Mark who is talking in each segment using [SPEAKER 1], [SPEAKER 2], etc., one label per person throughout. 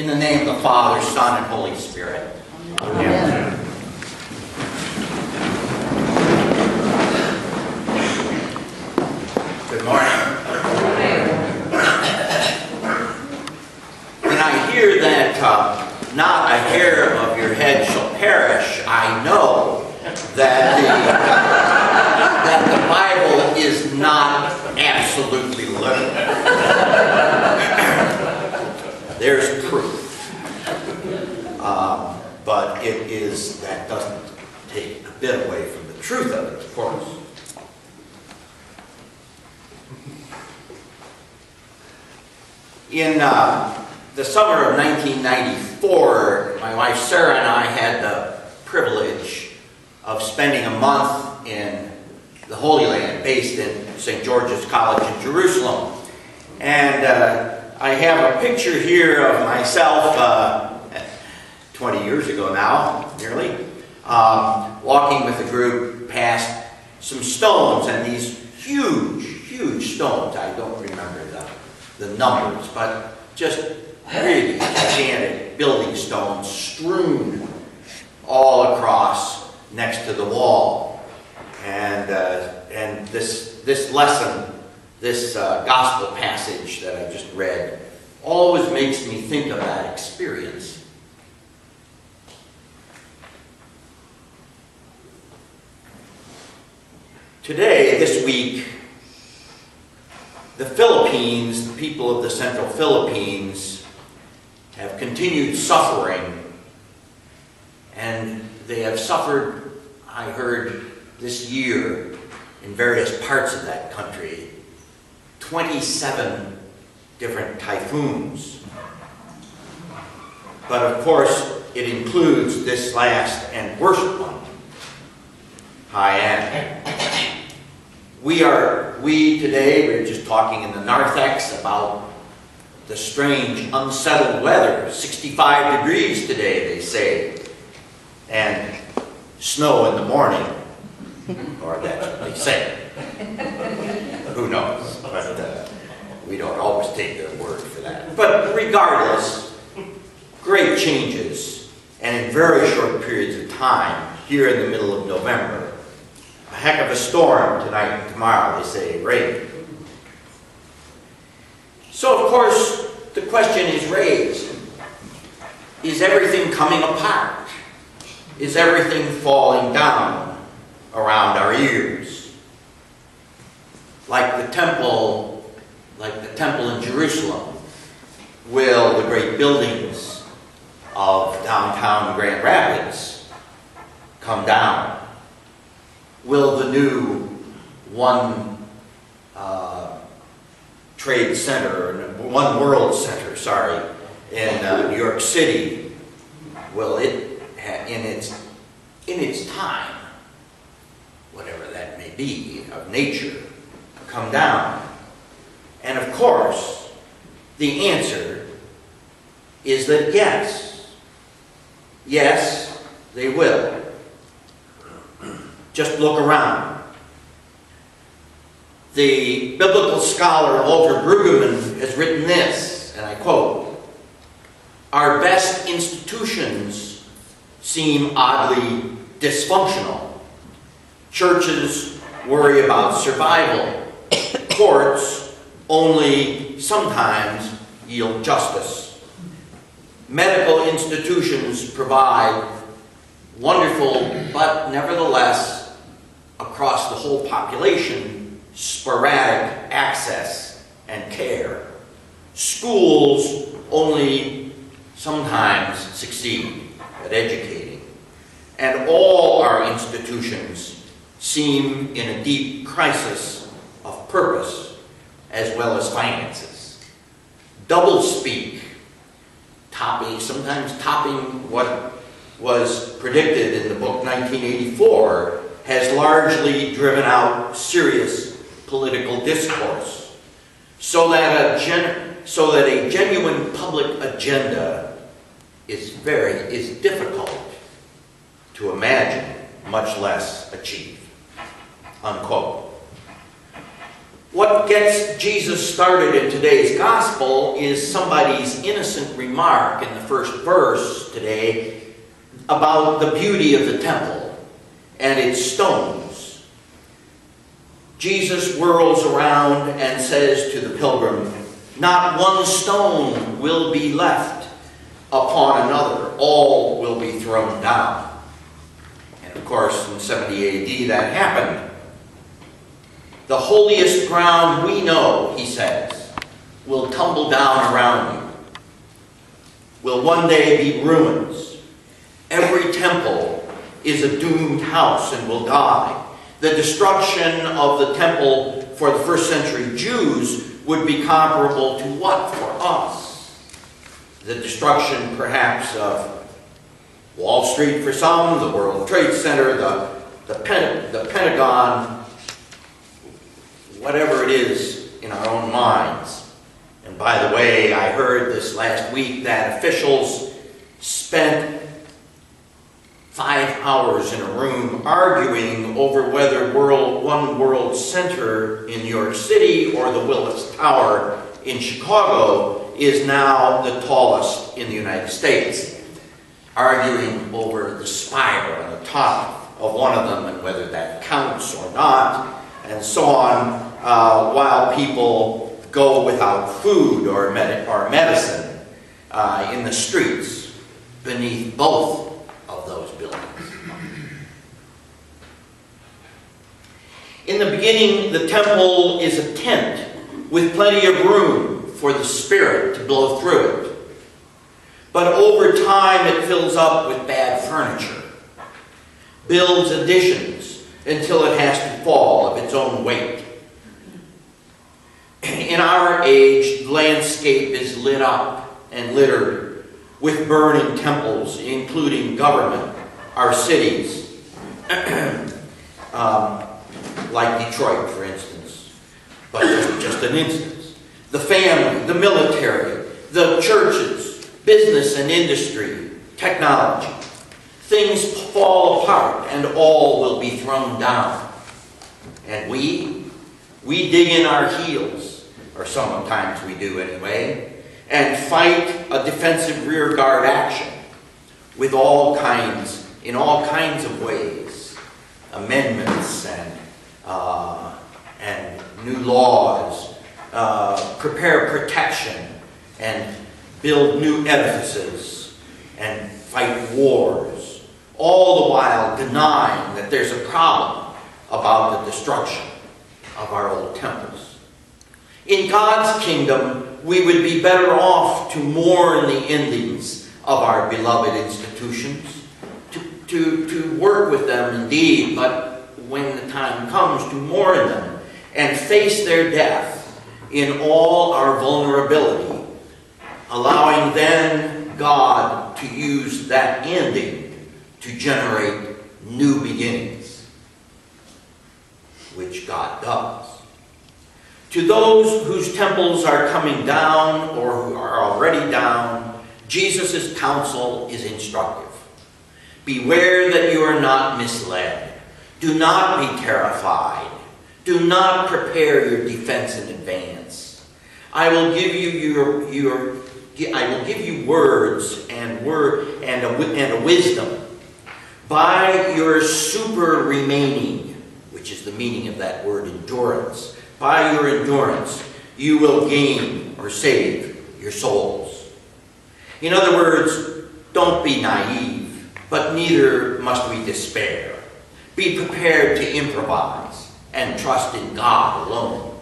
[SPEAKER 1] In the name of the Father, Son, and Holy Spirit. Amen. Good morning. When I hear that not a hair of your head shall perish, I know that the Bible is not absolutely literal. There's proof. But that doesn't take a bit away from the truth of it, of course. In the summer of 1994, my wife Sarah and I had the privilege of spending a month in the Holy Land, based in St. George's College in Jerusalem. And I have a picture here of myself 20 years ago now, nearly, walking with a group past some stones, and these huge stones. I don't remember the numbers, but just really gigantic building stones strewn all across next to the wall. And this lesson, this gospel passage that I just read, always makes me think of that experience. Today, this week, the Philippines, the people of the Central Philippines, have continued suffering, and they have suffered, I heard this year, in various parts of that country, 27 different typhoons. But of course, it includes this last and worst one, Haiyan. We today, we're just talking in the narthex about the strange, unsettled weather. 65 degrees today, they say, and snow in the morning, or that's what they say. Who knows? But we don't always take their word for that. But regardless, great changes, and in very short periods of time, here in the middle of November. A heck of a storm tonight and tomorrow, they say, rain. So, of course, the question is raised. Is everything coming apart? Is everything falling down around our ears? Like the temple in Jerusalem, will the great buildings of downtown Grand Rapids come down? Will the new One Trade Center, One World Center, in New York City, will it, in its time, whatever that may be, of nature, come down? And of course, the answer is that yes. Yes, they will. Just look around. The biblical scholar Walter Brueggemann has written this, and I quote, "Our best institutions seem oddly dysfunctional. Churches worry about survival. Courts only sometimes yield justice. Medical institutions provide wonderful, but nevertheless, across the whole population, sporadic access and care. Schools only sometimes succeed at educating. And all our institutions seem in a deep crisis of purpose as well as finances. Doublespeak, sometimes topping what was predicted in the book 1984, has largely driven out serious political discourse, so that a genuine public agenda is difficult to imagine, much less achieve." Unquote. What gets Jesus started in today's gospel is somebody's innocent remark in the first verse today about the beauty of the temple and its stones. Jesus whirls around and says to the pilgrim, "Not one stone will be left upon another. All will be thrown down." And of course, in 70 AD, that happened. The holiest ground we know, he says, will tumble down around you, will one day be ruins. Every temple is a doomed house and will die. The destruction of the temple for the first century Jews would be comparable to what for us? The destruction perhaps of Wall Street for some, the World Trade Center, the Pentagon, whatever it is in our own minds. And by the way, I heard this last week that officials spent 5 hours in a room arguing over whether One World Center in New York City or the Willis Tower in Chicago is now the tallest in the United States. Arguing over the spire on the top of one of them and whether that counts or not, and so on, while people go without food or medicine in the streets beneath both of those buildings. In the beginning, the temple is a tent with plenty of room for the Spirit to blow through it. But over time, it fills up with bad furniture, builds additions until it has to fall of its own weight. In our age, the landscape is lit up and littered with burning temples, including government, our cities, like Detroit, for instance, but just an instance. The family, the military, the churches, business and industry, technology. Things fall apart and all will be thrown down. And we dig in our heels, or sometimes we do anyway, and fight a defensive rearguard action with in all kinds of ways. Amendments and new laws, prepare protection and build new edifices and fight wars, all the while denying that there's a problem about the destruction of our old temples. In God's kingdom, we would be better off to mourn the endings of our beloved institutions, to work with them indeed, but when the time comes, to mourn them and face their death in all our vulnerability, allowing then God to use that ending to generate new beginnings, which God does. To those whose temples are coming down or who are already down, Jesus' counsel is instructive. Beware that you are not misled. Do not be terrified. Do not prepare your defense in advance. I will give you words and a wisdom. By your super remaining, which is the meaning of that word endurance, by your endurance, you will gain or save your souls. In other words, don't be naive, but neither must we despair. Be prepared to improvise and trust in God alone.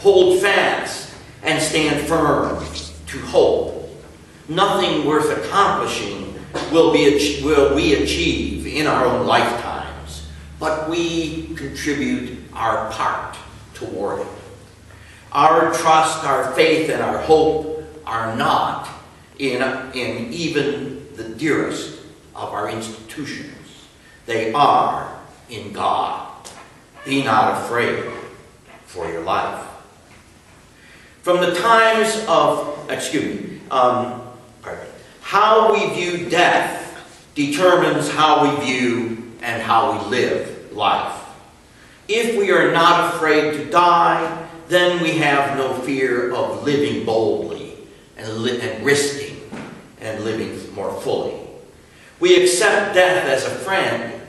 [SPEAKER 1] Hold fast and stand firm to hope. Nothing worth accomplishing will we achieve in our own lifetimes, but we contribute our part toward it. Our trust, our faith, and our hope are not in even the dearest of our institutions. They are in God. Be not afraid for your life. From the times of, how we view death determines how we view and how we live life. If we are not afraid to die, then we have no fear of living boldly and risking and living more fully. We accept death as a friend,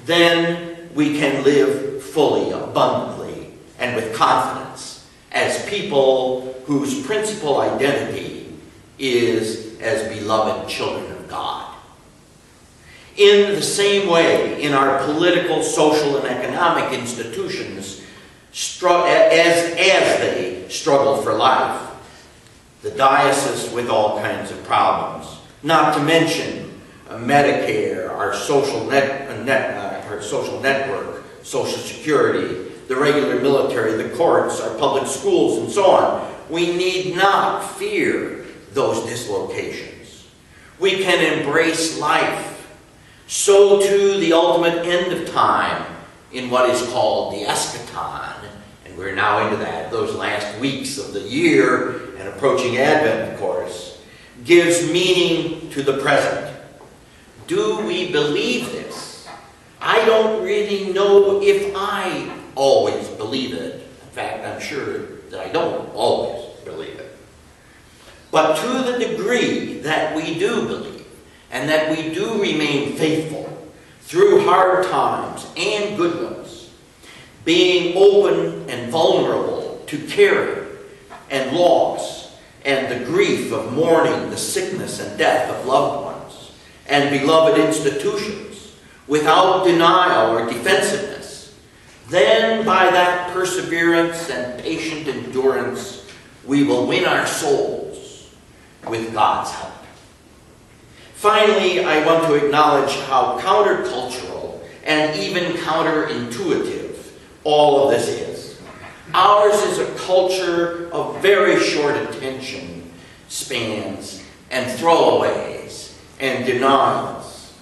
[SPEAKER 1] then we can live fully, abundantly, and with confidence as people whose principal identity is as beloved children of God. In the same way, in our political, social, and economic institutions, as they struggle for life, the diocese with all kinds of problems, not to mention Medicare, our social network, Social Security, the regular military, the courts, our public schools, and so on. We need not fear those dislocations. We can embrace life. So too the ultimate end of time in what is called the eschaton, and we're now into that, those last weeks of the year and approaching Advent, of course, gives meaning to the present. Do we believe this? I don't really know if I always believe it. In fact, I'm sure that I don't always believe it. But to the degree that we do believe, and that we do remain faithful through hard times and good ones, being open and vulnerable to caring and loss and the grief of mourning the sickness and death of loved ones and beloved institutions without denial or defensiveness, then by that perseverance and patient endurance we will win our souls with God's help. Finally, I want to acknowledge how countercultural and even counterintuitive all of this is. Ours is a culture of very short attention spans and throwaways and denials.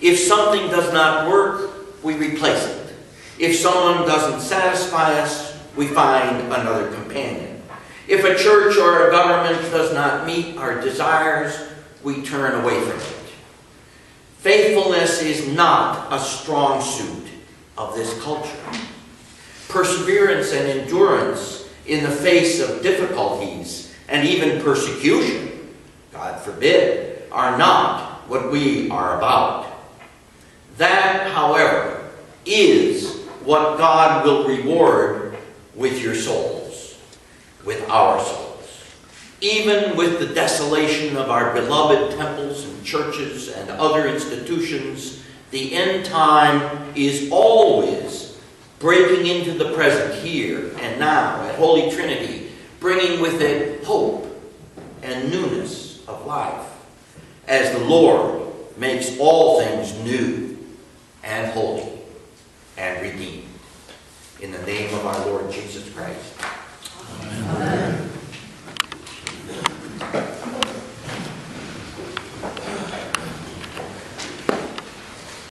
[SPEAKER 1] If something does not work, we replace it. If someone doesn't satisfy us, we find another companion. If a church or a government does not meet our desires, we turn away from it. Faithfulness is not a strong suit of this culture. Perseverance and endurance in the face of difficulties and even persecution, God forbid, are not what we are about. That, however, is what God will reward with your souls, with our souls. Even with the desolation of our beloved temples and churches and other institutions, the end time is always breaking into the present here and now at Holy Trinity, bringing with it hope and newness of life, as the Lord makes all things new and holy and redeemed. In the name of our Lord Jesus Christ.